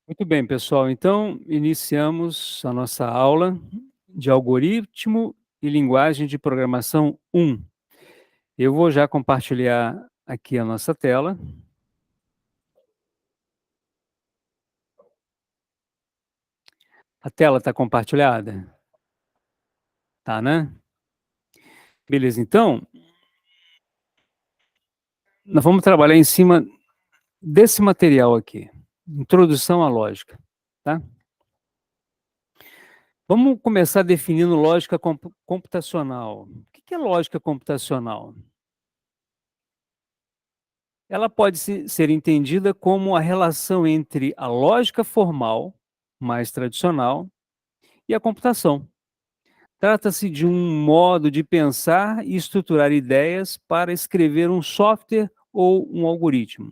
Muito bem, pessoal. Então, iniciamos a nossa aula de algoritmo e linguagem de programação 1. Eu vou já compartilhar aqui a nossa tela. A tela está compartilhada? Tá, né? Beleza, então, nós vamos trabalhar em cima desse material aqui, introdução à lógica, tá? Vamos começar definindo lógica computacional. O que é lógica computacional? Ela pode ser entendida como a relação entre a lógica formal, mais tradicional, e a computação. Trata-se de um modo de pensar e estruturar ideias para escrever um software ou um algoritmo.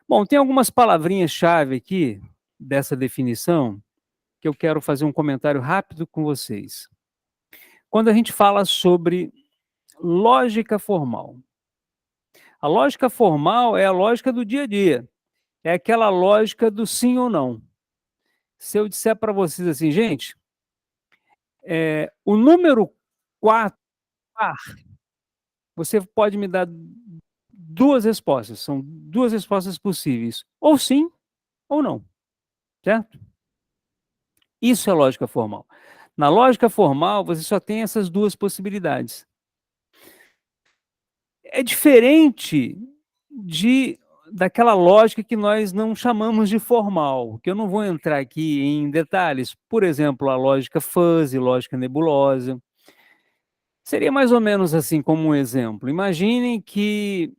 Bom, tem algumas palavrinhas-chave aqui dessa definição que eu quero fazer um comentário rápido com vocês. Quando a gente fala sobre lógica formal, a lógica formal é a lógica do dia a dia, é aquela lógica do sim ou não. Se eu disser para vocês assim, gente, o número 4 par, você pode me dar duas respostas, são duas respostas possíveis, ou sim ou não, certo? Isso é lógica formal. Na lógica formal, você só tem essas duas possibilidades. É diferente daquela lógica que nós não chamamos de formal, que eu não vou entrar aqui em detalhes. Por exemplo, a lógica fuzzy, lógica nebulosa. Seria mais ou menos assim como um exemplo. Imaginem que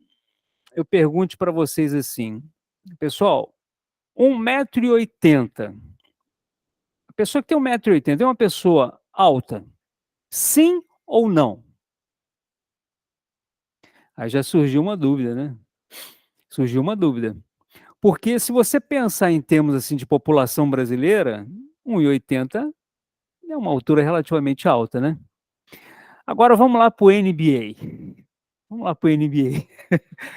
eu pergunte para vocês assim, pessoal, 1,80 m. A pessoa que tem 1,80 m é uma pessoa alta? Sim ou não? Aí já surgiu uma dúvida, né? Surgiu uma dúvida. Porque se você pensar em termos assim de população brasileira, 1,80 m é uma altura relativamente alta, né? Agora vamos lá para o NBA. Vamos lá para o NBA.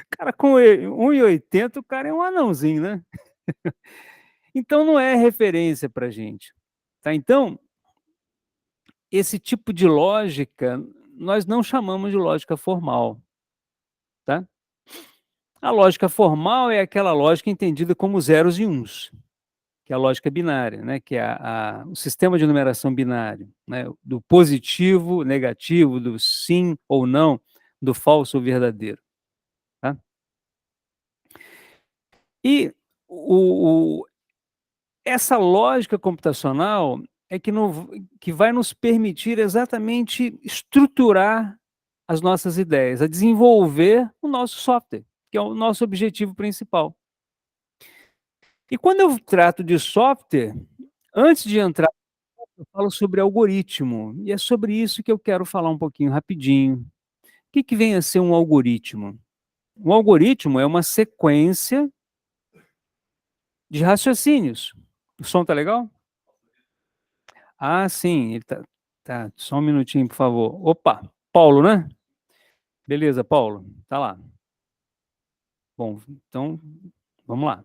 Cara, com 1,80 m, o cara é um anãozinho, né? Então não é referência para gente, tá? Então, esse tipo de lógica, nós não chamamos de lógica formal, tá? A lógica formal é aquela lógica entendida como zeros e uns, que é a lógica binária, né? Que é o sistema de numeração binário, né? Do positivo, negativo, do sim ou não, do falso ou verdadeiro, tá? E essa lógica computacional é que vai nos permitir exatamente estruturar as nossas ideias, a desenvolver o nosso software, que é o nosso objetivo principal. E quando eu trato de software, antes de entrar, eu falo sobre algoritmo, e é sobre isso que eu quero falar um pouquinho rapidinho. O que vem a ser um algoritmo? Um algoritmo é uma sequência de raciocínios. O som tá legal? Ah, sim, ele tá, só um minutinho, por favor. Opa, Paulo, né? Beleza, Paulo, tá lá. Bom, então, vamos lá.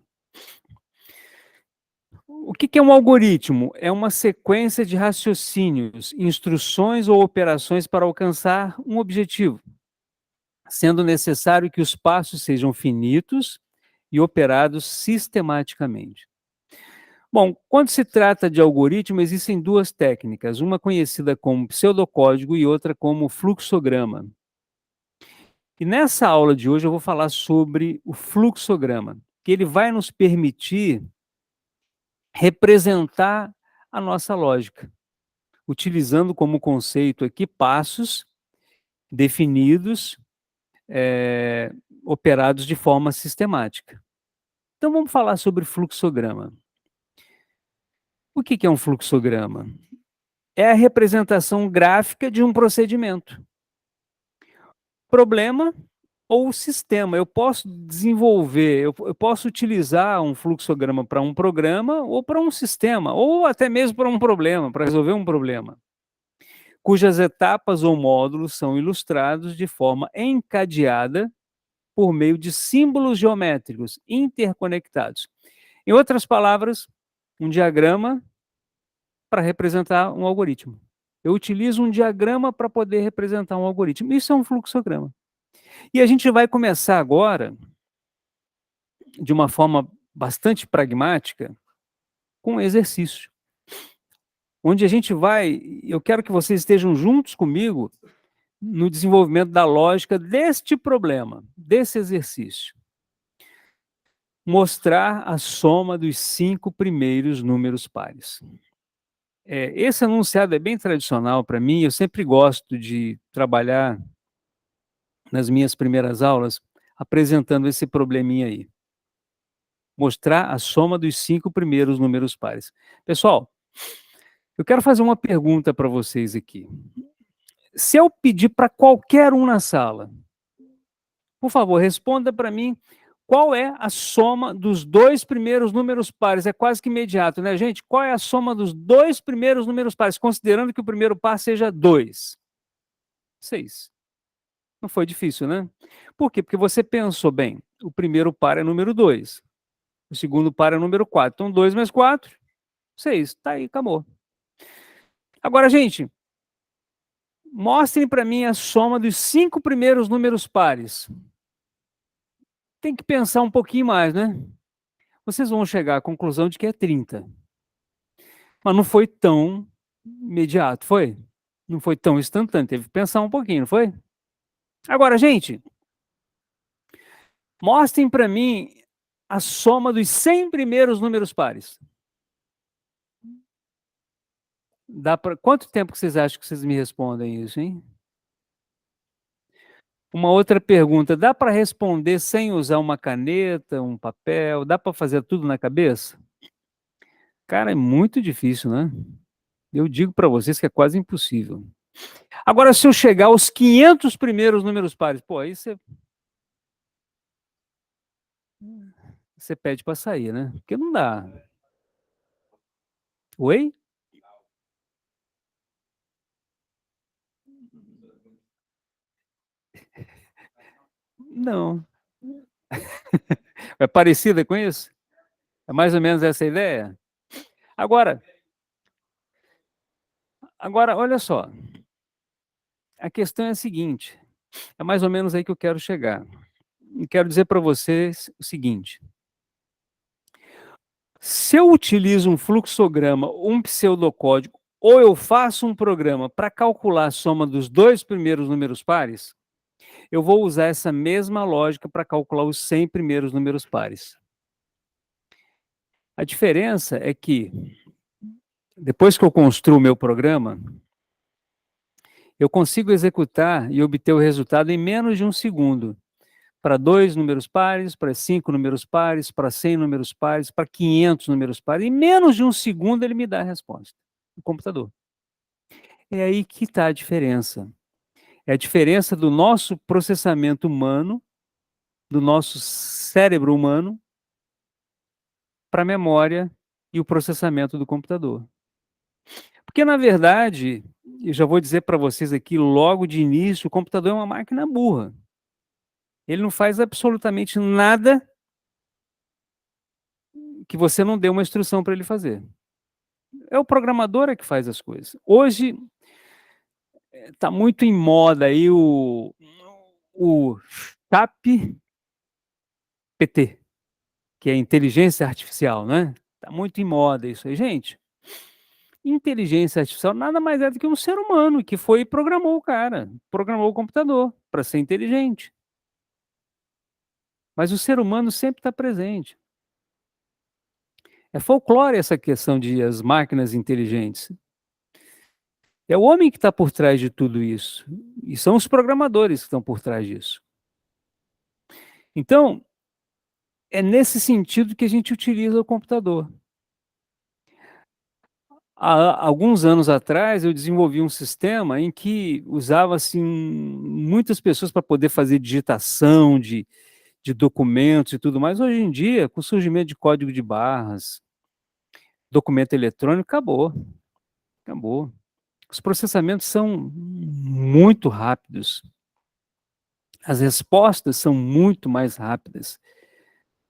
O que é um algoritmo? É uma sequência de raciocínios, instruções ou operações para alcançar um objetivo, sendo necessário que os passos sejam finitos e operados sistematicamente. Bom, quando se trata de algoritmo, existem duas técnicas, uma conhecida como pseudocódigo e outra como fluxograma. E nessa aula de hoje eu vou falar sobre o fluxograma, que ele vai nos permitir representar a nossa lógica, utilizando como conceito aqui passos definidos, operados de forma sistemática. Então vamos falar sobre fluxograma. O que é um fluxograma? É a representação gráfica de um procedimento. Problema ou sistema. Eu posso desenvolver, eu posso utilizar um fluxograma para um programa ou para um sistema, ou até mesmo para um problema, para resolver um problema, cujas etapas ou módulos são ilustrados de forma encadeada por meio de símbolos geométricos interconectados. Em outras palavras, um diagrama para representar um algoritmo. Eu utilizo um diagrama para poder representar um algoritmo. Isso é um fluxograma. E a gente vai começar agora, de uma forma bastante pragmática, com um exercício, onde a gente vai, eu quero que vocês estejam juntos comigo no desenvolvimento da lógica deste problema, desse exercício. Mostrar a soma dos 5 primeiros números pares. Esse enunciado é bem tradicional para mim, eu sempre gosto de trabalhar nas minhas primeiras aulas, apresentando esse probleminha aí. Mostrar a soma dos 5 primeiros números pares. Pessoal, eu quero fazer uma pergunta para vocês aqui. Se eu pedir para qualquer um na sala, por favor, responda para mim qual é a soma dos 2 primeiros números pares. É quase que imediato, né, gente? Qual é a soma dos 2 primeiros números pares, considerando que o primeiro par seja 2? 6. Não foi difícil, né? Por quê? Porque você pensou bem, o primeiro par é número 2, o segundo par é número 4. Então, 2 mais 4, 6. Tá aí, acabou. Agora, gente, mostrem para mim a soma dos 5 primeiros números pares. Tem que pensar um pouquinho mais, né? Vocês vão chegar à conclusão de que é 30. Mas não foi tão imediato, foi? Não foi tão instantâneo, teve que pensar um pouquinho, não foi? Agora, gente, mostrem para mim a soma dos 100 primeiros números pares. Dá para quanto tempo que vocês acham que vocês me respondem isso, hein? Uma outra pergunta, dá para responder sem usar uma caneta, um papel? Dá para fazer tudo na cabeça? Cara, é muito difícil, né? Eu digo para vocês que é quase impossível. Agora, se eu chegar aos 500 primeiros números pares, pô, aí você pede para sair, né? Porque não dá. Oi? Não. É parecida com isso? É mais ou menos essa a ideia? Agora, olha só. A questão é a seguinte, é mais ou menos aí que eu quero chegar. Eu quero dizer para vocês o seguinte: se eu utilizo um fluxograma, um pseudocódigo, ou eu faço um programa para calcular a soma dos 2 primeiros números pares, eu vou usar essa mesma lógica para calcular os 100 primeiros números pares. A diferença é que, depois que eu construo o meu programa, eu consigo executar e obter o resultado em menos de 1 segundo. Para 2 números pares, para 5 números pares, para 100 números pares, para 500 números pares. Em menos de 1 segundo ele me dá a resposta, o computador. É aí que está a diferença. É a diferença do nosso processamento humano, do nosso cérebro humano, para a memória e o processamento do computador. Porque, na verdade, eu já vou dizer para vocês aqui logo de início, o computador é uma máquina burra. Ele não faz absolutamente nada que você não dê uma instrução para ele fazer. É o programador é que faz as coisas. Hoje está muito em moda aí o ChatGPT, que é inteligência artificial, né? Está muito em moda isso aí, gente. Inteligência artificial nada mais é do que um ser humano que foi e programou o cara, programou o computador para ser inteligente. Mas o ser humano sempre está presente. É folclore essa questão de as máquinas inteligentes. É o homem que está por trás de tudo isso. E são os programadores que estão por trás disso. Então, é nesse sentido que a gente utiliza o computador. Há alguns anos atrás, eu desenvolvi um sistema em que usava assim, muitas pessoas para poder fazer digitação de documentos e tudo mais. Hoje em dia, com o surgimento de código de barras, documento eletrônico, acabou. Acabou. Os processamentos são muito rápidos. As respostas são muito mais rápidas.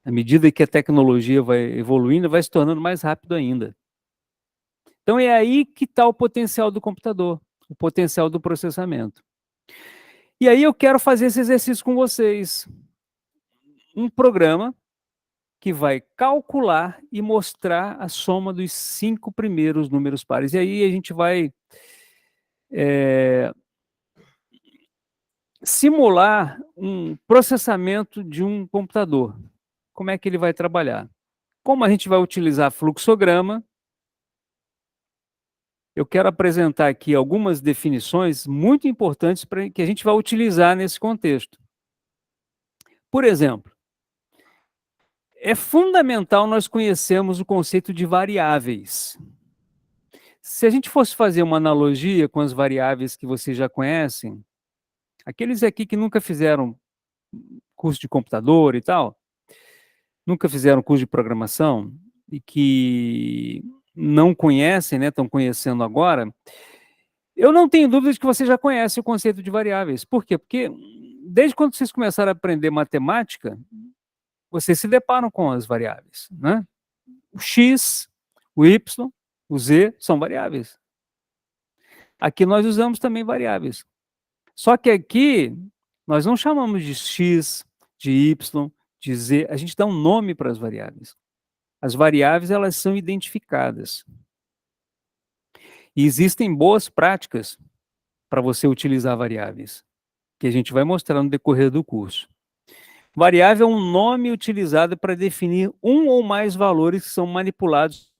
À medida que a tecnologia vai evoluindo, vai se tornando mais rápido ainda. Então é aí que está o potencial do computador, o potencial do processamento. E aí eu quero fazer esse exercício com vocês. Um programa que vai calcular e mostrar a soma dos 5 primeiros números pares. E aí a gente vai simular um processamento de um computador. Como é que ele vai trabalhar? Como a gente vai utilizar fluxograma, eu quero apresentar aqui algumas definições muito importantes que a gente vai utilizar nesse contexto. Por exemplo, é fundamental nós conhecermos o conceito de variáveis. Se a gente fosse fazer uma analogia com as variáveis que vocês já conhecem, aqueles aqui que nunca fizeram curso de computador e tal, nunca fizeram curso de programação e que não conhecem, né, estão conhecendo agora, eu não tenho dúvida de que você já conhece o conceito de variáveis. Por quê? Porque desde quando vocês começaram a aprender matemática, vocês se deparam com as variáveis, né? O x, o y, o z são variáveis. Aqui nós usamos também variáveis. Só que aqui nós não chamamos de x, de y, de z, a gente dá um nome para as variáveis. As variáveis, elas são identificadas. E existem boas práticas para você utilizar variáveis, que a gente vai mostrar no decorrer do curso. Variável é um nome utilizado para definir um ou mais valores que são manipulados.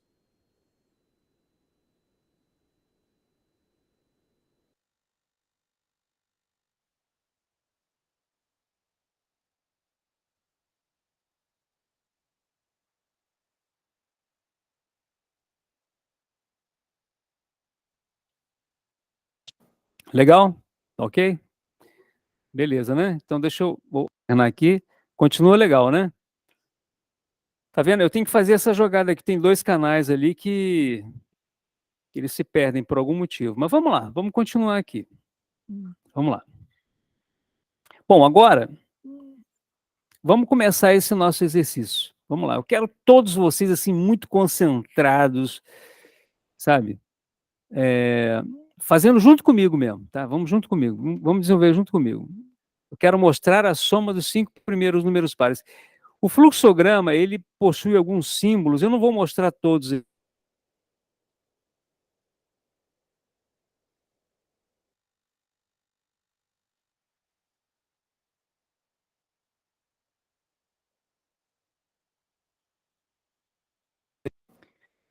Legal? Ok? Beleza, né? Então deixa eu vou terminar aqui. Continua legal, né? Tá vendo? Eu tenho que fazer essa jogada aqui. Tem 2 canais ali que eles se perdem por algum motivo. Mas vamos lá, vamos continuar aqui. Vamos lá. Bom, agora vamos começar esse nosso exercício. Vamos lá. Eu quero todos vocês assim muito concentrados, sabe? Fazendo junto comigo mesmo, tá? Vamos junto comigo. Vamos desenvolver junto comigo. Eu quero mostrar a soma dos 5 primeiros números pares. O fluxograma, ele possui alguns símbolos. Eu não vou mostrar todos.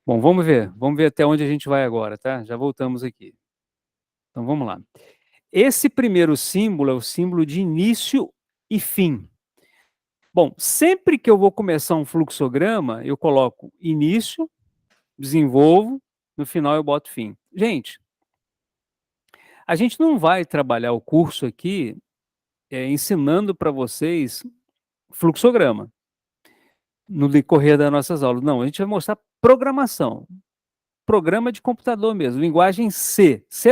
Bom, vamos ver. Vamos ver até onde a gente vai agora, tá? Já voltamos aqui. Então vamos lá. Esse primeiro símbolo é o símbolo de início e fim. Bom, sempre que eu vou começar um fluxograma, eu coloco início, desenvolvo, no final eu boto fim. Gente, a gente não vai trabalhar o curso aqui ensinando para vocês fluxograma no decorrer das nossas aulas. Não, a gente vai mostrar programação, programa de computador mesmo, linguagem C, C++.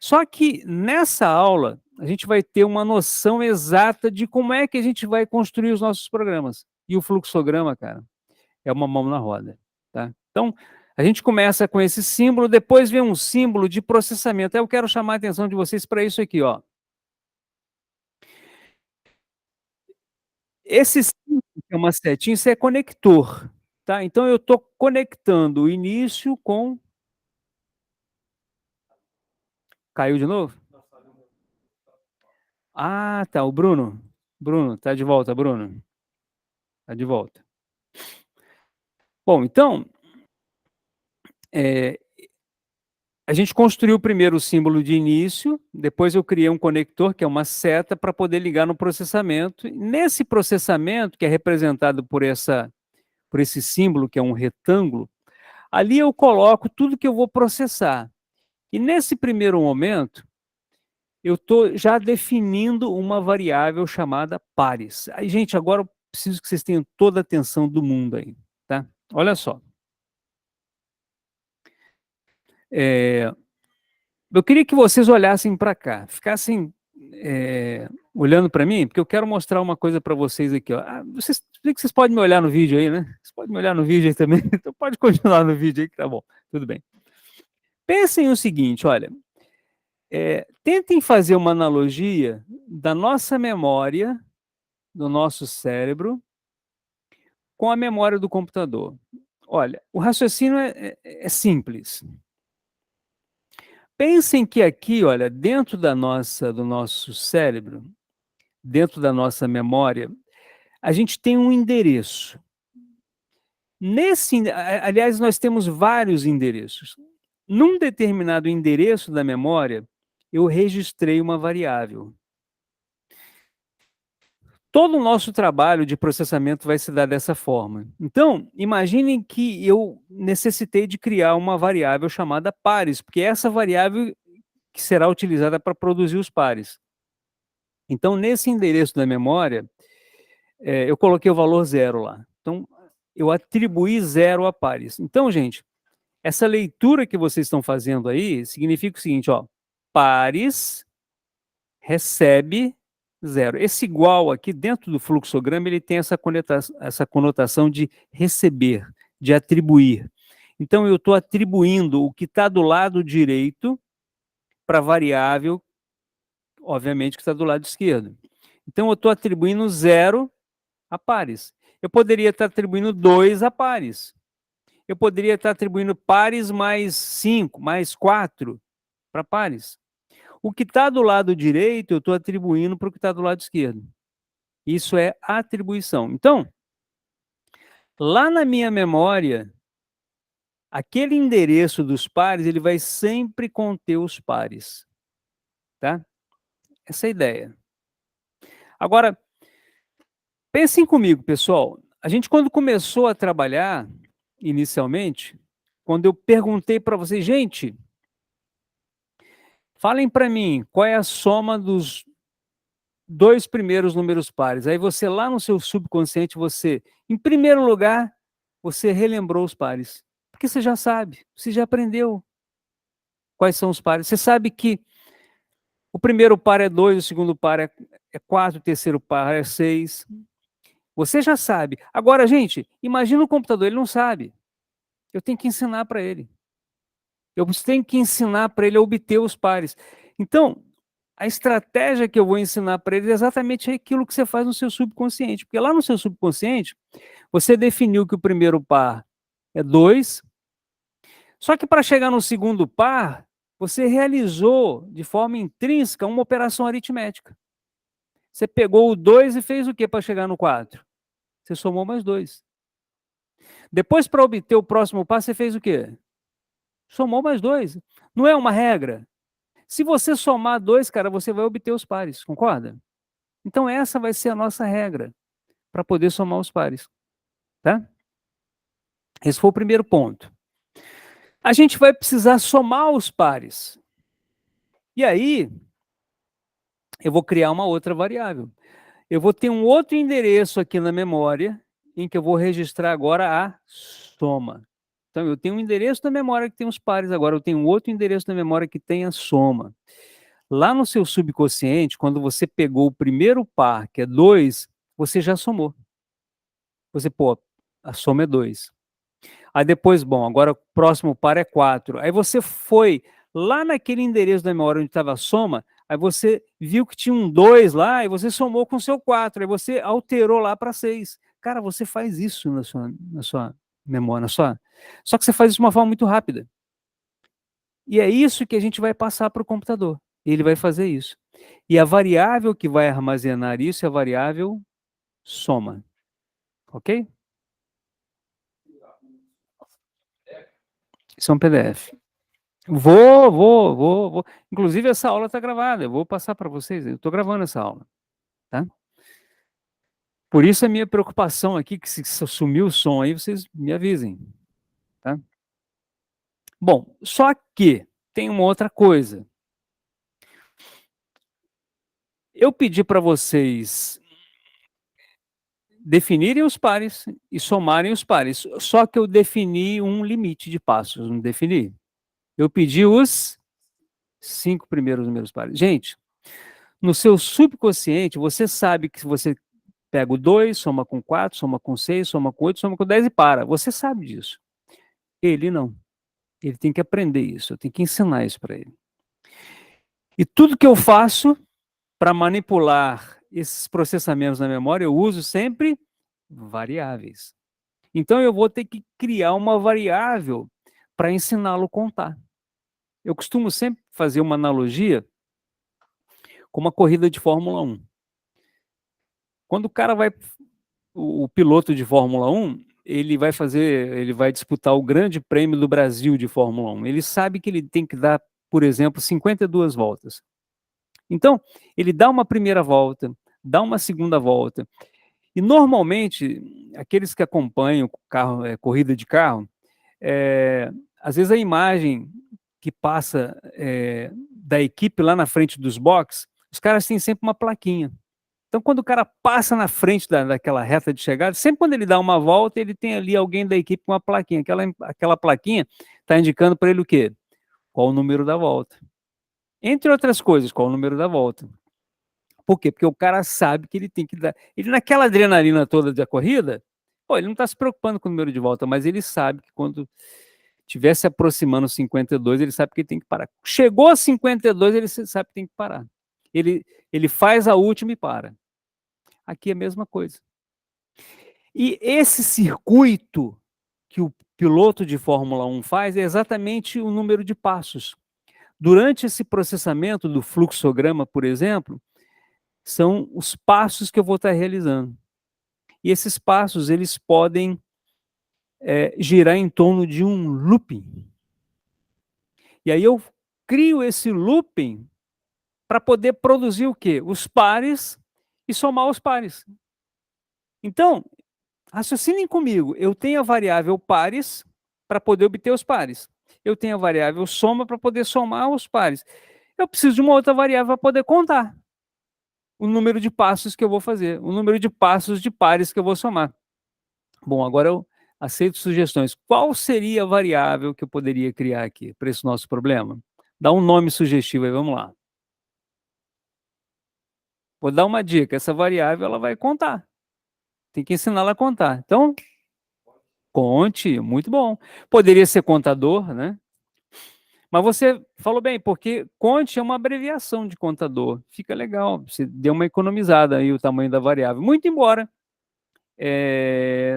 Só que nessa aula, a gente vai ter uma noção exata de como é que a gente vai construir os nossos programas. E o fluxograma, cara, é uma mão na roda, tá? Então, a gente começa com esse símbolo, depois vem um símbolo de processamento. Eu quero chamar a atenção de vocês para isso aqui, ó. Esse símbolo, que é uma setinha, isso é conector, tá? Então eu estou conectando o início com... Caiu de novo? Ah, tá, o Bruno. Bruno, tá de volta, Bruno. Tá de volta. Bom, então, eh, a gente construiu primeiro o símbolo de início, depois eu criei um conector, que é uma seta, para poder ligar no processamento. E nesse processamento, que é representado por esse símbolo, que é um retângulo, ali eu coloco tudo que eu vou processar. E nesse primeiro momento, eu estou já definindo uma variável chamada pares. Aí, gente, agora eu preciso que vocês tenham toda a atenção do mundo aí, tá? Olha só. Eu queria que vocês olhassem para cá, ficassem olhando para mim, porque eu quero mostrar uma coisa para vocês aqui, ó. Vocês podem me olhar no vídeo aí, né? Vocês podem me olhar no vídeo aí também, então pode continuar no vídeo aí que tá bom, tudo bem. Pensem o seguinte, olha, tentem fazer uma analogia da nossa memória, do nosso cérebro, com a memória do computador. Olha, o raciocínio é simples. Pensem que aqui, olha, dentro do nosso cérebro, dentro da nossa memória, a gente tem um endereço. Aliás, nós temos vários endereços. Num determinado endereço da memória, eu registrei uma variável. Todo o nosso trabalho de processamento vai se dar dessa forma. Então, imaginem que eu necessitei de criar uma variável chamada pares, porque é essa variável que será utilizada para produzir os pares. Então, nesse endereço da memória, eu coloquei o valor 0 lá. Então, eu atribuí 0 a pares. Então, gente, essa leitura que vocês estão fazendo aí significa o seguinte, ó, pares recebe 0. Esse igual aqui, dentro do fluxograma, ele tem essa conotação de receber, de atribuir. Então, eu estou atribuindo o que está do lado direito para a variável, obviamente, que está do lado esquerdo. Então, eu estou atribuindo 0 a pares. Eu poderia estar atribuindo 2 a pares. Eu poderia estar atribuindo pares mais 5, mais 4 para pares. O que está do lado direito, eu estou atribuindo para o que está do lado esquerdo. Isso é atribuição. Então, lá na minha memória, aquele endereço dos pares, ele vai sempre conter os pares. Tá? Essa é a ideia. Agora, pensem comigo, pessoal. A gente, quando começou a trabalhar, inicialmente, quando eu perguntei para vocês, gente, falem para mim qual é a soma dos 2 primeiros números pares. Aí você, lá no seu subconsciente, em primeiro lugar, você relembrou os pares. Porque você já sabe, você já aprendeu quais são os pares. Você sabe que o primeiro par é 2, o segundo par é 4, o terceiro par é 6. Você já sabe. Agora, gente, imagina o computador, ele não sabe. Eu tenho que ensinar para ele. Eu tenho que ensinar para ele a obter os pares. Então, a estratégia que eu vou ensinar para ele é exatamente aquilo que você faz no seu subconsciente. Porque lá no seu subconsciente, você definiu que o primeiro par é 2, só que para chegar no segundo par, você realizou de forma intrínseca uma operação aritmética. Você pegou o 2 e fez o que para chegar no 4? Você somou mais 2. Depois, para obter o próximo par, você fez o quê? Somou mais 2. Não é uma regra? Se você somar 2, cara, você vai obter os pares, concorda? Então essa vai ser a nossa regra para poder somar os pares, tá? Esse foi o primeiro ponto. A gente vai precisar somar os pares. E aí, eu vou criar uma outra variável. Eu vou ter um outro endereço aqui na memória, em que eu vou registrar agora a soma. Então, eu tenho um endereço da memória que tem os pares, agora eu tenho um outro endereço da memória que tem a soma. Lá no seu subconsciente, quando você pegou o primeiro par, que é 2, você já somou. Pô, a soma é 2. Aí depois, bom, agora o próximo par é 4. Aí você foi lá naquele endereço da memória onde estava a soma, aí você viu que tinha um 2 lá, e você somou com o seu 4, aí você alterou lá para 6. Cara, você faz isso na sua memória, só que você faz isso de uma forma muito rápida. E é isso que a gente vai passar para o computador. Ele vai fazer isso. E a variável que vai armazenar isso é a variável soma. Ok? Isso é um PDF. Vou. Inclusive, essa aula está gravada. Eu vou passar para vocês. Eu estou gravando essa aula. Tá? Por isso a minha preocupação aqui, que se sumir o som aí, vocês me avisem. Tá? Bom, só que tem uma outra coisa. Eu pedi para vocês definirem os pares e somarem os pares. Só que eu defini um limite de passos, não defini. Eu pedi os 5 primeiros números pares. Gente, No seu subconsciente, você sabe que se você pega o 2, soma com 4, soma com 6, soma com 8, soma com 10 e para. Você sabe disso. Ele não. Ele tem que aprender isso, eu tenho que ensinar isso para ele. E tudo que eu faço para manipular esses processamentos na memória, eu uso sempre variáveis. Então eu vou ter que criar uma variável para ensiná-lo a contar. Eu costumo sempre fazer uma analogia com uma corrida de Fórmula 1. Quando o cara vai, o piloto de Fórmula 1, ele vai disputar o Grande Prêmio do Brasil de Fórmula 1. Ele sabe que ele tem que dar, por exemplo, 52 voltas. Então, ele dá uma primeira volta, dá uma segunda volta. E normalmente, aqueles que acompanham carro, corrida de carro, às vezes a imagem que passa da equipe lá na frente dos boxes, os caras têm sempre uma plaquinha. Então, quando o cara passa na frente daquela reta de chegada, sempre quando ele dá uma volta, ele tem ali alguém da equipe com uma plaquinha. Aquela plaquinha está indicando para ele o quê? Qual o número da volta. Entre outras coisas, qual o número da volta. Por quê? Porque o cara sabe que ele tem que dar. Ele, naquela adrenalina toda da corrida, pô, ele não está se preocupando com o número de volta, mas ele sabe que quando estiver se aproximando 52, ele sabe que ele tem que parar. Chegou a 52, ele sabe que tem que parar. Ele faz a última e para. Aqui é a mesma coisa. E esse circuito que o piloto de Fórmula 1 faz é exatamente o número de passos. Durante esse processamento do fluxograma, por exemplo, são os passos que eu vou estar realizando. E esses passos, eles podem girar em torno de um looping. E aí eu crio esse looping para poder produzir o quê? Os pares e somar os pares. Então, raciocinem comigo. Eu tenho a variável pares para poder obter os pares. Eu tenho a variável soma para poder somar os pares. Eu preciso de uma outra variável para poder contar o número de passos que eu vou fazer, o número de passos de pares que eu vou somar. Bom, agora eu aceito sugestões. Qual seria a variável que eu poderia criar aqui para esse nosso problema? Dá um nome sugestivo aí, vamos lá. Vou dar uma dica, essa variável ela vai contar. Tem que ensiná-la a contar. Então, conte, muito bom. Poderia ser contador, né? Mas você falou bem, porque conte é uma abreviação de contador. Fica legal, você deu uma economizada aí o tamanho da variável. Muito embora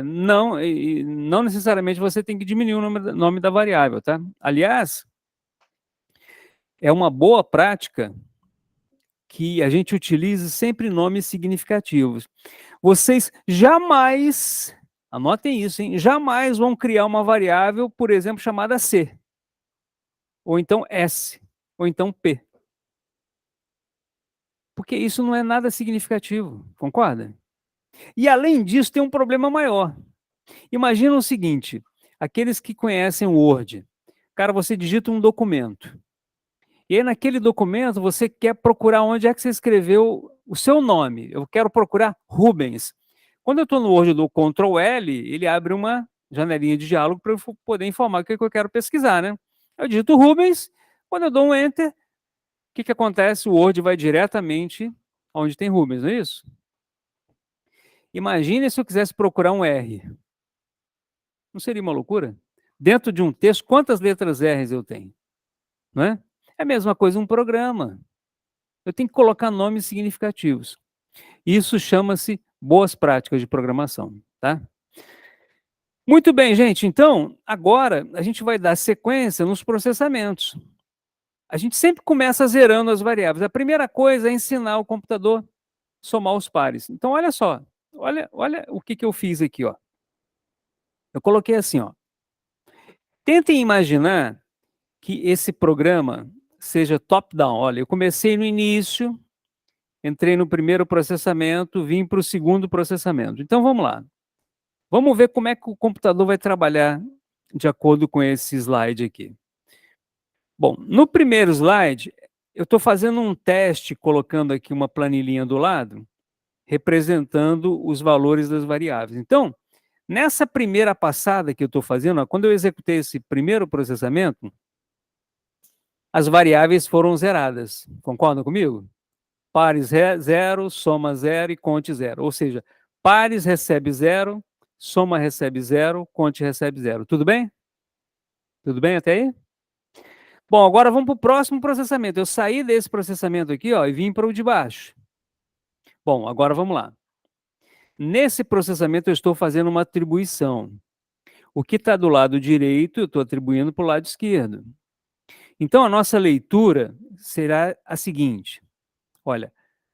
não necessariamente você tem que diminuir o nome da variável, tá? Aliás, é uma boa prática que a gente utilize sempre nomes significativos. Vocês jamais, anotem isso, hein? Jamais vão criar uma variável, por exemplo, chamada C, ou então S, ou então P. Porque isso não é nada significativo, concorda? E além disso, tem um problema maior. Imagina o seguinte, aqueles que conhecem o Word, cara, você digita um documento, e aí naquele documento você quer procurar onde é que você escreveu o seu nome. Eu quero procurar Rubens. Quando eu estou no Word, eu dou Ctrl L, ele abre uma janelinha de diálogo para eu poder informar o que eu quero pesquisar, né? Eu digito Rubens, quando eu dou um Enter, o que acontece? O Word vai diretamente onde tem Rubens, não é isso? Imagine se eu quisesse procurar um R. Não seria uma loucura? Dentro de um texto, quantas letras R's eu tenho? Não é? É a mesma coisa um programa. Eu tenho que colocar nomes significativos. Isso chama-se boas práticas de programação, tá? Muito bem, gente. Então, agora a gente vai dar sequência nos processamentos. A gente sempre começa zerando as variáveis. A primeira coisa é ensinar o computador a somar os pares. Então, olha só. Olha o que eu fiz aqui, ó. Eu coloquei assim, ó. Tentem imaginar que esse programa seja top-down. Olha, eu comecei no início, entrei no primeiro processamento, vim para o segundo processamento. Então, vamos lá. Vamos ver como é que o computador vai trabalhar de acordo com esse slide aqui. Bom, no primeiro slide, eu estou fazendo um teste, colocando aqui uma planilhinha do lado, representando os valores das variáveis. Então, nessa primeira passada que eu estou fazendo, ó, quando eu executei esse primeiro processamento, as variáveis foram zeradas. Concordam comigo? Pares 0, soma 0 e conte 0. Ou seja, pares recebe 0, soma recebe 0, conte recebe 0. Tudo bem? Tudo bem até aí? Bom, agora vamos para o próximo processamento. Eu saí desse processamento aqui, ó, e vim para o de baixo. Bom, agora vamos lá. Nesse processamento eu estou fazendo uma atribuição. O que está do lado direito, eu estou atribuindo para o lado esquerdo. Então, a nossa leitura será a seguinte. Olha,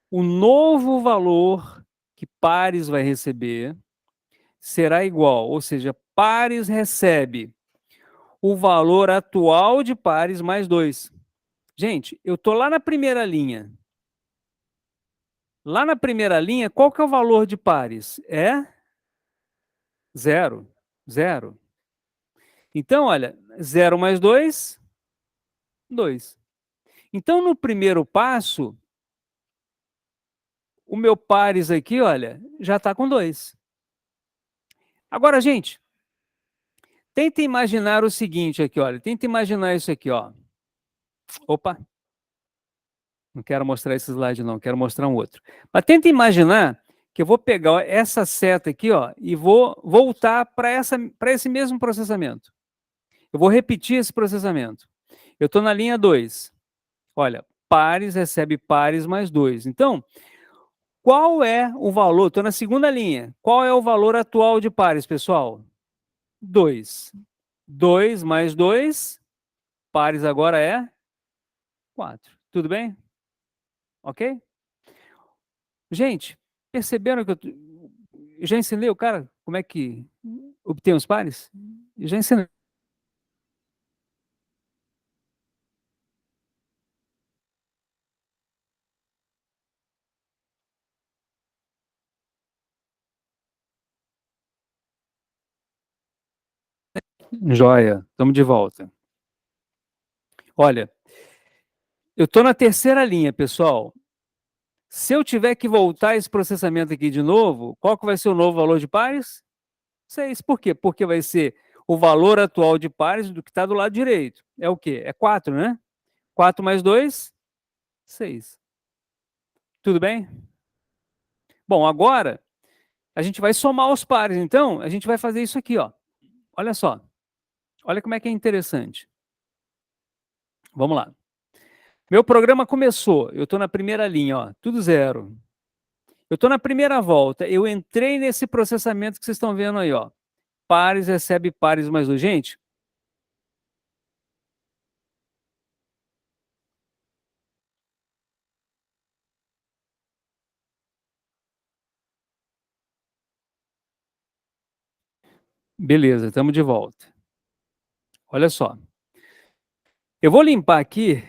o novo valor que pares vai receber será igual, ou seja, pares recebe o valor atual de pares mais 2. Gente, eu estou lá na primeira linha. Lá na primeira linha, qual que é o valor de pares? É 0. 0. Então, olha, 0 mais 2, 2. Então, no primeiro passo, o meu pares aqui, olha, já está com 2. Agora, gente, tenta imaginar o seguinte aqui, olha. Tenta imaginar isso aqui, ó. Opa. Não quero mostrar esse slide, não. Quero mostrar um outro. Mas tenta imaginar que eu vou pegar essa seta aqui, ó, e vou voltar para esse mesmo processamento. Eu vou repetir esse processamento. Eu estou na linha 2. Olha, pares recebe pares mais 2. Então, qual é o valor? Estou na segunda linha. Qual é o valor atual de pares, pessoal? 2. 2 mais 2, pares agora é 4. Tudo bem? Ok? Gente, perceberam que eu já ensinei o cara como é que obtém os pares? Eu já ensinei. Joia, estamos de volta. Olha, eu estou na terceira linha, pessoal. Se eu tiver que voltar esse processamento aqui de novo, qual que vai ser o novo valor de pares? 6. Por quê? Porque vai ser o valor atual de pares do que está do lado direito. É o quê? É 4, né? 4 mais 2, 6. Tudo bem? Bom, agora a gente vai somar os pares. Então, a gente vai fazer isso aqui, ó. Olha só. Olha como é que é interessante. Vamos lá. Meu programa começou. Eu estou na primeira linha, ó. Tudo 0. Eu estou na primeira volta. Eu entrei nesse processamento que vocês estão vendo aí, ó. Pares recebe pares mais 2. Gente, beleza, estamos de volta. Olha só. Eu vou limpar aqui.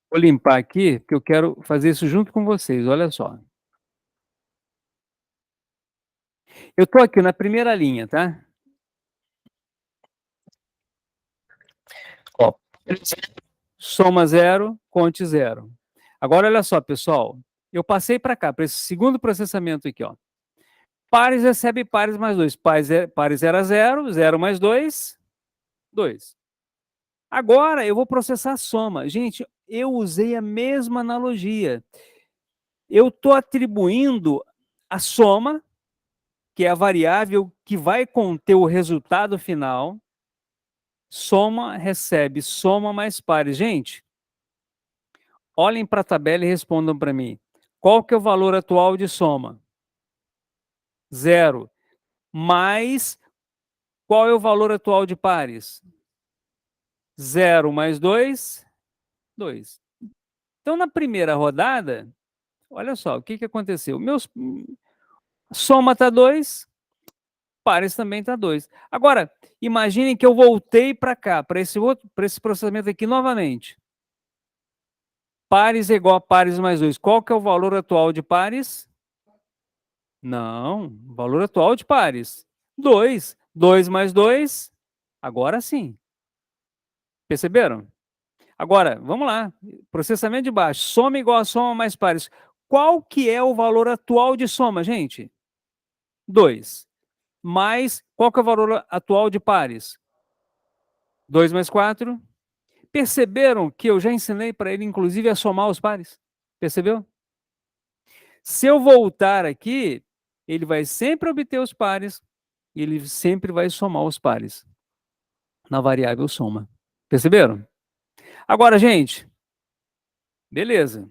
Vou limpar aqui, porque eu quero fazer isso junto com vocês. Olha só. Eu estou aqui na primeira linha, tá? Ó, soma 0, conte 0. Agora, olha só, pessoal. Eu passei para cá, para esse segundo processamento aqui, ó. Pares recebe pares mais 2. Pares era 0, 0 mais 2, 2. Agora eu vou processar a soma. Gente, eu usei a mesma analogia. Eu estou atribuindo a soma, que é a variável que vai conter o resultado final. Soma recebe soma mais pares. Gente, olhem para a tabela e respondam para mim. Qual que é o valor atual de soma? 0. Mais qual é o valor atual de pares? 0 mais 2, 2. Então, na primeira rodada, olha só, o que aconteceu? Soma está 2, pares também está 2. Agora, imaginem que eu voltei para cá, para esse processamento aqui novamente. Pares é igual a pares mais 2. Qual que é o valor atual de pares? Não, valor atual de pares. 2. 2 mais 2, agora sim. Perceberam? Agora, vamos lá. Processamento de baixo. Soma igual a soma mais pares. Qual que é o valor atual de soma, gente? 2. Mais, qual que é o valor atual de pares? 2 mais 4. Perceberam que eu já ensinei para ele, inclusive, a somar os pares? Percebeu? Se eu voltar aqui, ele vai sempre obter os pares, e ele sempre vai somar os pares na variável soma. Perceberam? Agora, gente, beleza.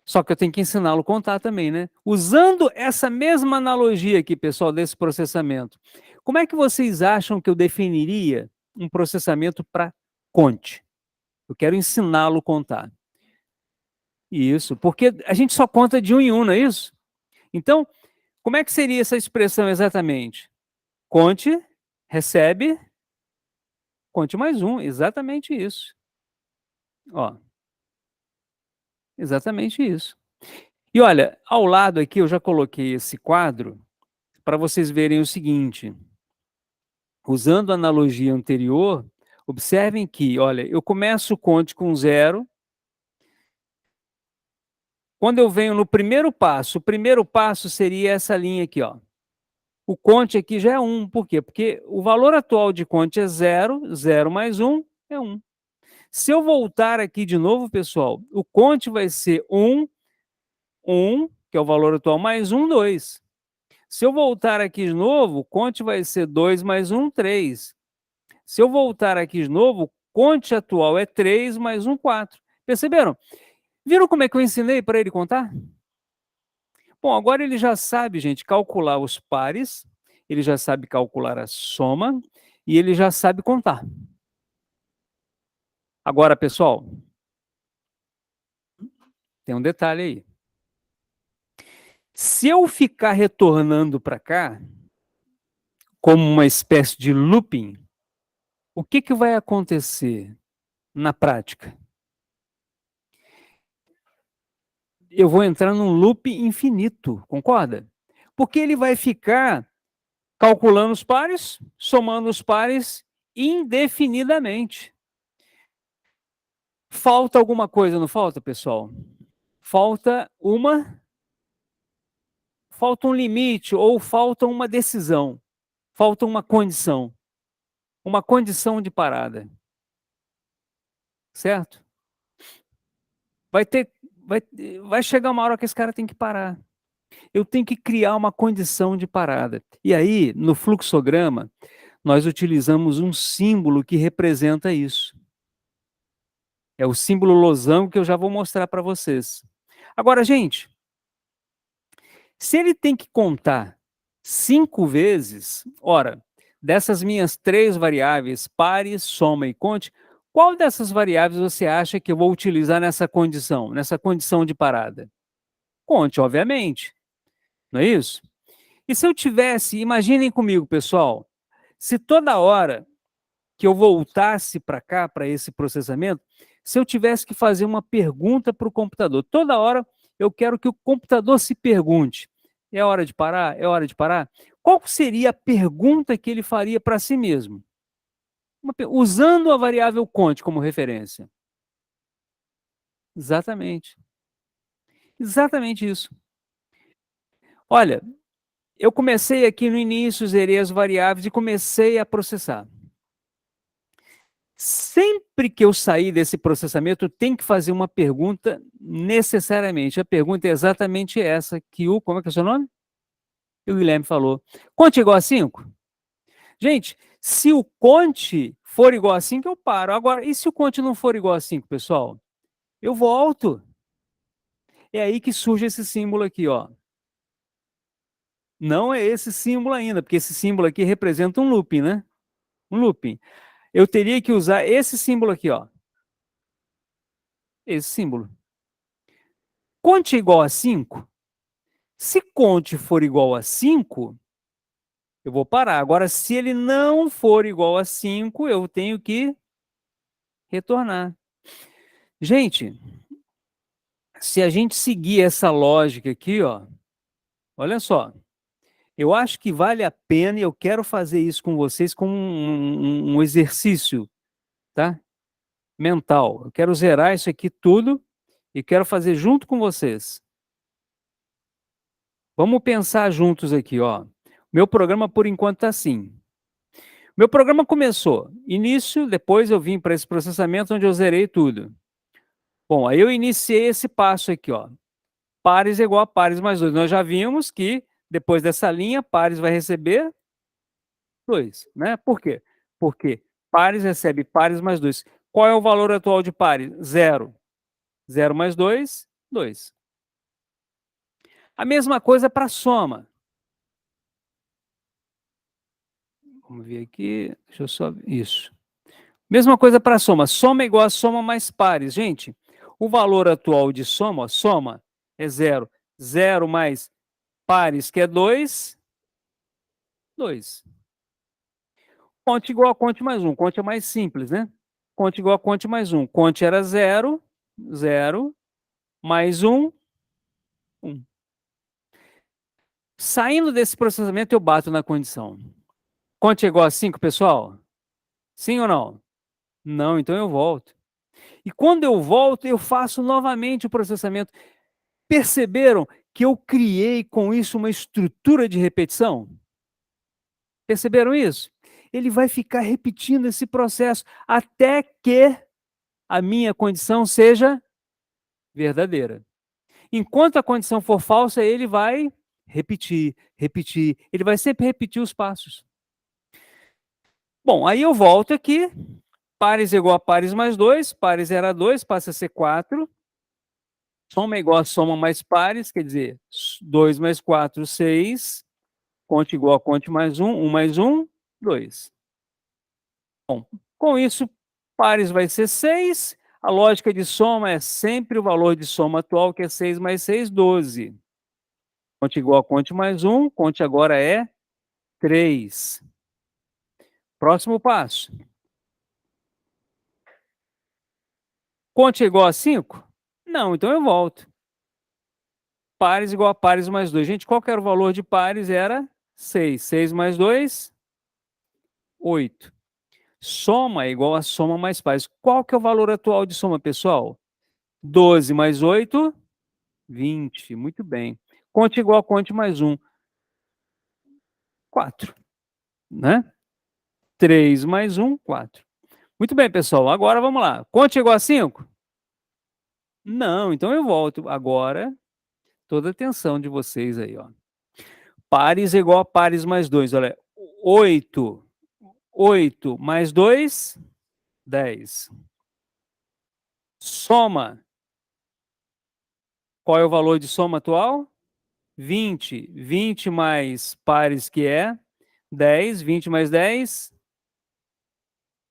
Só que eu tenho que ensiná-lo a contar também, né? Usando essa mesma analogia aqui, pessoal, desse processamento, como é que vocês acham que eu definiria um processamento para conte? Eu quero ensiná-lo a contar. Isso, porque a gente só conta de um em um, não é isso? Então, como é que seria essa expressão exatamente? Conte, recebe, conte mais um, exatamente isso. Ó, exatamente isso. E olha, ao lado aqui eu já coloquei esse quadro para vocês verem o seguinte. Usando a analogia anterior, observem que, olha, eu começo o conte com 0. Quando eu venho no primeiro passo, o primeiro passo seria essa linha aqui, ó. O conte aqui já é 1, por quê? Porque o valor atual de conte é 0, 0 mais 1 é 1. Se eu voltar aqui de novo, pessoal, o conte vai ser 1, 1, que é o valor atual, mais 1, 2. Se eu voltar aqui de novo, o conte vai ser 2 mais 1, 3. Se eu voltar aqui de novo, o conte atual é 3 mais 1, 4. Perceberam? Viram como é que eu ensinei para ele contar? Bom, agora ele já sabe, gente, calcular os pares, ele já sabe calcular a soma e ele já sabe contar. Agora, pessoal, tem um detalhe aí. Se eu ficar retornando para cá, como uma espécie de looping, o que vai acontecer na prática? Eu vou entrar num loop infinito, concorda? Porque ele vai ficar calculando os pares, somando os pares indefinidamente. Falta alguma coisa, não falta, pessoal? Falta um limite ou falta uma decisão, falta uma condição de parada, certo? Vai ter, vai chegar uma hora que esse cara tem que parar. Eu tenho que criar uma condição de parada. E aí, no fluxograma, nós utilizamos um símbolo que representa isso. É o símbolo losango que eu já vou mostrar para vocês. Agora, gente, se ele tem que contar 5 vezes, ora, dessas minhas 3 variáveis, pare, soma e conte, qual dessas variáveis você acha que eu vou utilizar nessa condição de parada? Conte, obviamente, não é isso? E se eu tivesse, imaginem comigo, pessoal, se toda hora que eu voltasse para cá, para esse processamento, se eu tivesse que fazer uma pergunta para o computador, toda hora eu quero que o computador se pergunte, é hora de parar? É hora de parar? Qual seria a pergunta que ele faria para si mesmo? Usando a variável conte como referência. Exatamente. Exatamente isso. Olha, eu comecei aqui no início, zerei as variáveis e comecei a processar. Sempre que eu sair desse processamento, eu tenho que fazer uma pergunta necessariamente. A pergunta é exatamente essa que como é que é o seu nome? O Guilherme falou. Conte igual a 5? Gente, se o conte for igual a 5, eu paro. Agora, e se o conte não for igual a 5, pessoal? Eu volto. É aí que surge esse símbolo aqui, ó. Não é esse símbolo ainda, porque esse símbolo aqui representa um looping, né? Um looping. Eu teria que usar esse símbolo aqui, ó. Esse símbolo. Conte igual a 5? Se conte for igual a 5, eu vou parar. Agora, se ele não for igual a 5, eu tenho que retornar. Gente, se a gente seguir essa lógica aqui, ó, olha só, eu acho que vale a pena e eu quero fazer isso com vocês como um exercício, tá? Mental. Eu quero zerar isso aqui tudo e quero fazer junto com vocês. Vamos pensar juntos aqui, ó. Meu programa, por enquanto, está assim. Meu programa começou, início, depois eu vim para esse processamento onde eu zerei tudo. Bom, aí eu iniciei esse passo aqui, ó. Pares é igual a pares mais 2. Nós já vimos que depois dessa linha, pares vai receber 2, né? Por quê? Porque pares recebe pares mais 2. Qual é o valor atual de pares? 0. 0 mais 2, 2. A mesma coisa para soma. Vamos ver aqui, deixa eu só... Isso. Mesma coisa para soma. Soma é igual a soma mais pares. Gente, o valor atual de soma, ó, soma é 0. 0 mais pares, que é 2, 2. Conte igual a conte mais 1. Conte é mais simples, né? Conte igual a conte mais 1. Conte era 0, 0, mais 1, 1. Saindo desse processamento, eu bato na condição. Conte é igual a 5, pessoal? Sim ou não? Não, então eu volto. E quando eu volto, eu faço novamente o processamento. Perceberam que eu criei com isso uma estrutura de repetição? Perceberam isso? Ele vai ficar repetindo esse processo até que a minha condição seja verdadeira. Enquanto a condição for falsa, ele vai repetir, repetir. Ele vai sempre repetir os passos. Bom, aí eu volto aqui. Pares igual a pares mais 2. Pares era 2, passa a ser 4. Soma igual a soma mais pares, quer dizer, 2 mais 4, 6. Conte igual a conte mais 1. 1 mais 1, 2. Bom, com isso, pares vai ser 6. A lógica de soma é sempre o valor de soma atual, que é 6 mais 6, 12. Conte igual a conte mais 1. Conte agora é 3. Próximo passo. Conte igual a 5? Não, então eu volto. Pares igual a pares mais 2. Gente, qual que era o valor de pares? Era 6. 6 mais 2, 8. Soma é igual a soma mais pares. Qual que é o valor atual de soma, pessoal? 12 mais 8, 20. Muito bem. Conte igual a conte mais 1. 4. Né? 3 mais 1, 4. Muito bem, pessoal. Agora vamos lá. Conte igual a 5? Não, então eu volto. Agora, toda a atenção de vocês aí, ó. Pares igual a pares mais 2. Olha, 8. 8 mais 2, 10. Soma. Qual é o valor de soma atual? 20. 20 mais pares, que é 10. 20 mais 10,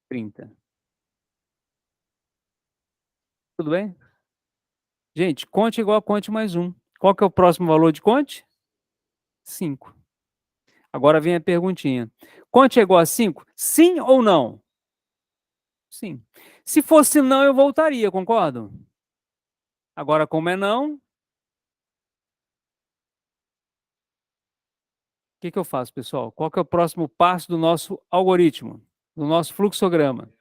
30. Tudo bem? Gente, conte igual a conte mais 1. Qual que é o próximo valor de conte? 5. Agora vem a perguntinha. Conte é igual a 5? Sim ou não? Sim. Se fosse não, eu voltaria, concordam? Agora, como é não, o que eu faço, pessoal? Qual que é o próximo passo do nosso algoritmo, do nosso fluxograma?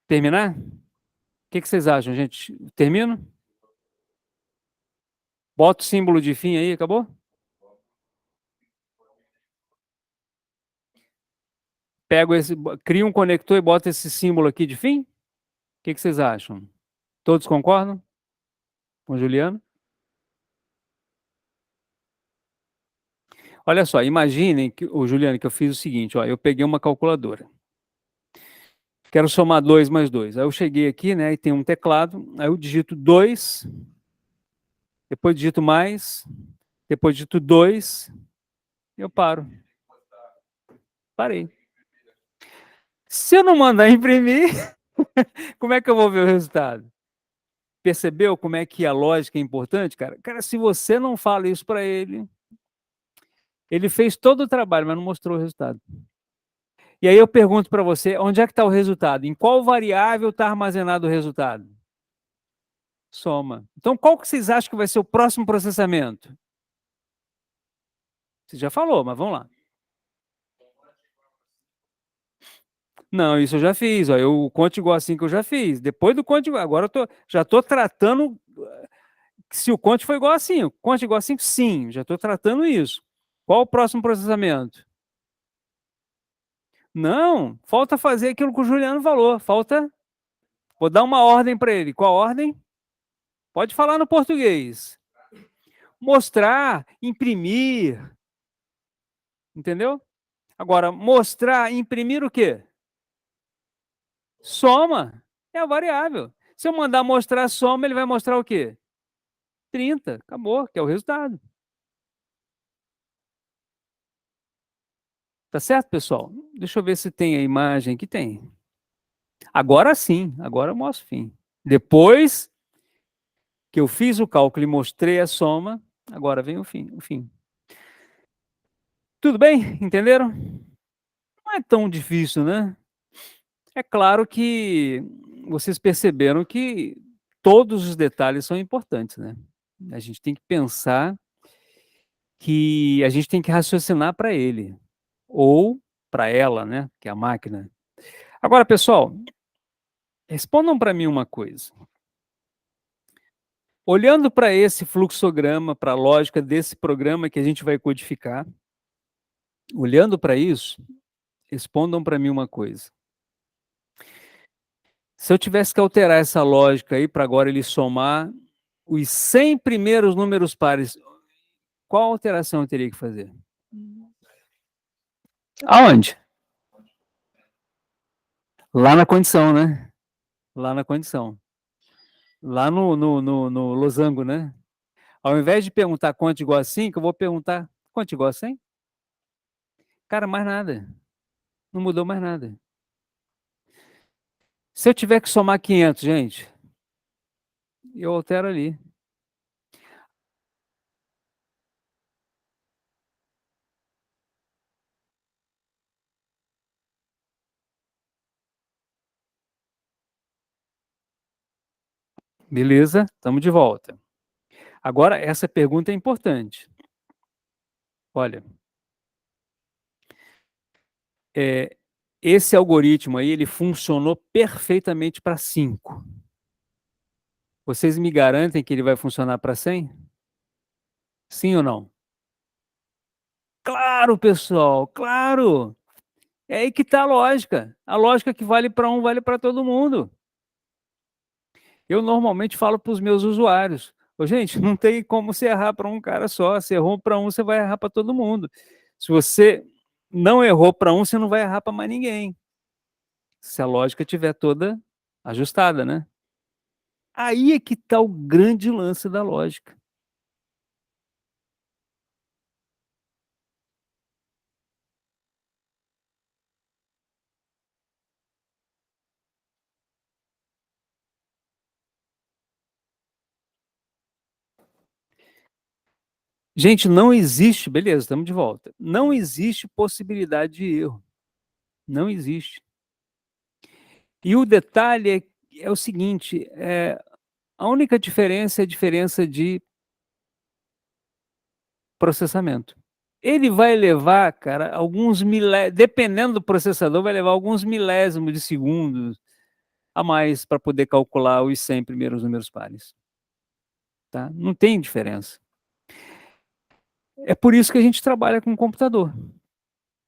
Terminar? O que vocês acham, gente? Termino? Bota o símbolo de fim aí, acabou? Pego esse, crio um conector e boto esse símbolo aqui de fim? O que vocês acham? Todos concordam com o Juliano? Olha só, imaginem, o Juliano, que eu fiz o seguinte, ó, eu peguei uma calculadora. Quero somar 2 mais 2. Aí eu cheguei aqui, né, e tem um teclado, aí eu digito 2, depois digito mais, depois digito 2, e eu paro. Parei. Se eu não mandar imprimir, como é que eu vou ver o resultado? Percebeu como é que a lógica é importante, cara? Cara, se você não fala isso para ele, ele fez todo o trabalho, mas não mostrou o resultado. E aí eu pergunto para você, onde é que está o resultado? Em qual variável está armazenado o resultado? Soma. Então, qual que vocês acham que vai ser o próximo processamento? Você já falou, mas vamos lá. Não, isso eu já fiz. Ó, o conte igual a 5 eu já fiz. Depois do conte igual, agora já estou tratando se o conte foi igual a 5. Conte igual a 5, sim, já estou tratando isso. Qual o próximo processamento? Não, falta fazer aquilo que o Juliano falou, falta vou dar uma ordem para ele. Qual ordem? Pode falar no português. Mostrar, imprimir, entendeu? Agora, mostrar, imprimir o quê? Soma. É a variável. Se eu mandar mostrar soma, ele vai mostrar o quê? 30. Acabou, que é o resultado. Tá certo, pessoal? Deixa eu ver se tem a imagem aqui. Tem. Agora sim, agora eu mostro o fim. Depois que eu fiz o cálculo e mostrei a soma, agora vem o fim. Tudo bem? Entenderam? Não é tão difícil, né? É claro que vocês perceberam que todos os detalhes são importantes, né? A gente tem que pensar que a gente tem que raciocinar para ele, ou para ela, né, que é a máquina. Agora, pessoal, respondam para mim uma coisa. Olhando para esse fluxograma, para a lógica desse programa que a gente vai codificar, olhando para isso, respondam para mim uma coisa. Se eu tivesse que alterar essa lógica aí para agora ele somar os 100 primeiros números pares, qual alteração eu teria que fazer? Aonde? Lá na condição, né? Lá na condição. Lá no losango, né? Ao invés de perguntar quanto igual a 5, eu vou perguntar quanto igual a 100? Cara, mais nada. Não mudou mais nada. Se eu tiver que somar 500, gente, eu altero ali. Beleza? Estamos de volta. Agora, essa pergunta é importante. Olha, é, esse algoritmo aí, ele funcionou perfeitamente para 5. Vocês me garantem que ele vai funcionar para 100? Sim ou não? Claro, pessoal, claro. É aí que está a lógica. A lógica que vale para um, vale para todo mundo. Eu normalmente falo para os meus usuários: ô, gente, não tem como você errar para um cara só. Se errou para um, você vai errar para todo mundo. Se você não errou para um, você não vai errar para mais ninguém. Se a lógica estiver toda ajustada, né? Aí é que está o grande lance da lógica. Gente, não existe, beleza, estamos de volta. Não existe possibilidade de erro. Não existe. E o detalhe é o seguinte: a única diferença é a diferença de processamento. Ele vai levar, cara, alguns milésimos, dependendo do processador, vai levar alguns milésimos de segundos a mais para poder calcular os 100 primeiros números pares. Tá? Não tem diferença. É por isso que a gente trabalha com computador.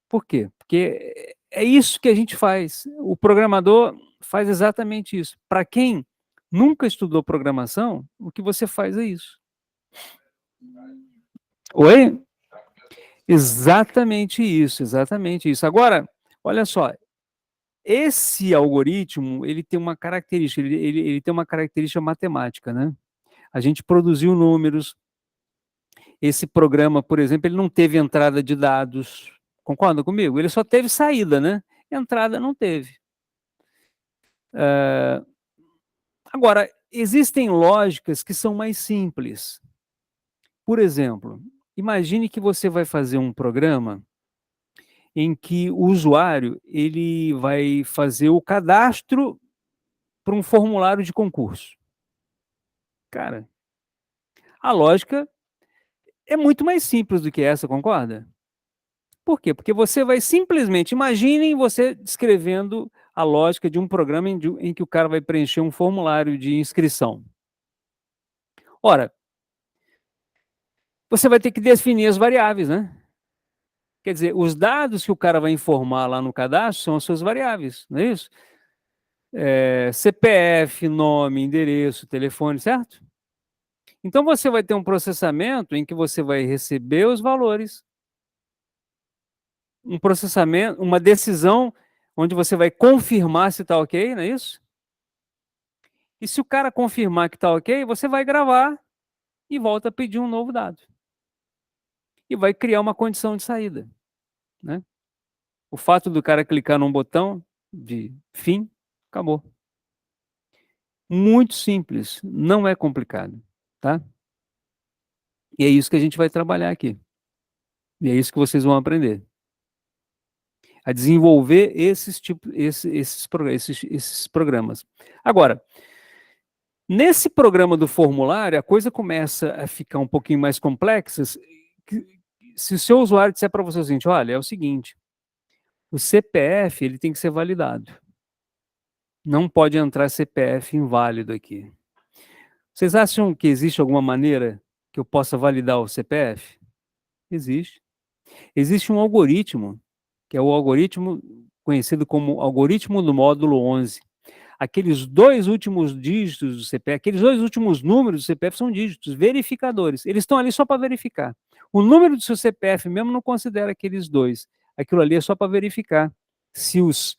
Por quê? Porque é isso que a gente faz. O programador faz exatamente isso. Para quem nunca estudou programação, o que você faz é isso. Oi? Exatamente isso, exatamente isso. Agora, olha só, esse algoritmo, ele tem uma característica, ele tem uma característica matemática, né? A gente produziu números, esse programa, por exemplo, ele não teve entrada de dados, concorda comigo? Ele só teve saída, né? Entrada não teve. Agora, existem lógicas que são mais simples. Por exemplo, imagine que você vai fazer um programa em que o usuário ele vai fazer o cadastro para um formulário de concurso. Cara, a lógica é muito mais simples do que essa, concorda? Por quê? Porque você vai simplesmente, imaginem você descrevendo a lógica de um programa em que o cara vai preencher um formulário de inscrição. Ora, você vai ter que definir as variáveis, né? Quer dizer, os dados que o cara vai informar lá no cadastro são as suas variáveis, não é isso? CPF, nome, endereço, telefone, certo? Então você vai ter um processamento em que você vai receber os valores, um processamento, uma decisão onde você vai confirmar se está ok, não é isso? E se o cara confirmar que está ok, você vai gravar e volta a pedir um novo dado. E vai criar uma condição de saída, né? O fato do cara clicar num botão de fim, acabou. Muito simples, não é complicado, tá? E é isso que a gente vai trabalhar aqui. E é isso que vocês vão aprender. A desenvolver esses programas. Agora, nesse programa do formulário, a coisa começa a ficar um pouquinho mais complexa. Se o seu usuário disser para você o seguinte, olha, é o seguinte, o CPF ele tem que ser validado. Não pode entrar CPF inválido aqui. Vocês acham que existe alguma maneira que eu possa validar o CPF? Existe. Existe um algoritmo, que é o algoritmo conhecido como algoritmo do módulo 11. Aqueles dois últimos dígitos do CPF, aqueles dois últimos números do CPF são dígitos verificadores. Eles estão ali só para verificar. O número do seu CPF mesmo não considera aqueles dois. Aquilo ali é só para verificar se os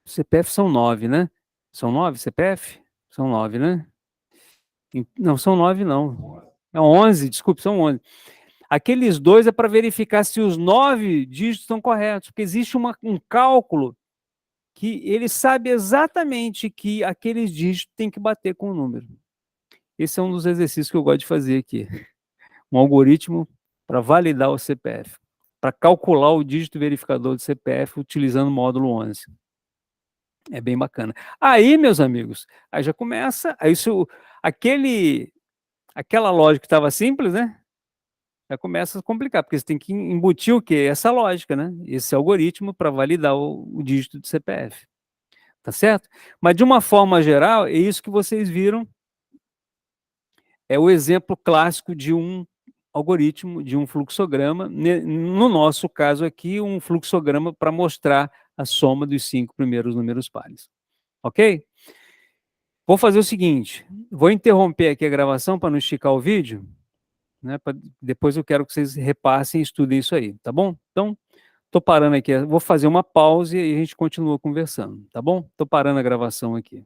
CPF são 9, né? São 9 CPF? São 9, né? Não, são 9 não. É 11, desculpe, são 11. Aqueles dois é para verificar se os 9 dígitos estão corretos, porque existe um cálculo que ele sabe exatamente que aqueles dígitos têm que bater com o número. Esse é um dos exercícios que eu gosto de fazer aqui. Um algoritmo para validar o CPF, para calcular o dígito verificador do CPF utilizando o módulo 11. É bem bacana. Aí, meus amigos, aí já começa, aí isso, aquela lógica que estava simples, né? Já começa a complicar, porque você tem que embutir o quê? Essa lógica, né? Esse algoritmo para validar o dígito do CPF. Tá certo? Mas de uma forma geral, é isso que vocês viram, é o exemplo clássico de um algoritmo, de um fluxograma, no nosso caso aqui, um fluxograma para mostrar a soma dos 5 primeiros números pares. Ok? Vou fazer o seguinte, vou interromper aqui a gravação para não esticar o vídeo, né? Depois eu quero que vocês repassem e estudem isso aí, tá bom? Então, estou parando aqui, vou fazer uma pausa e a gente continua conversando, tá bom? Estou parando a gravação aqui.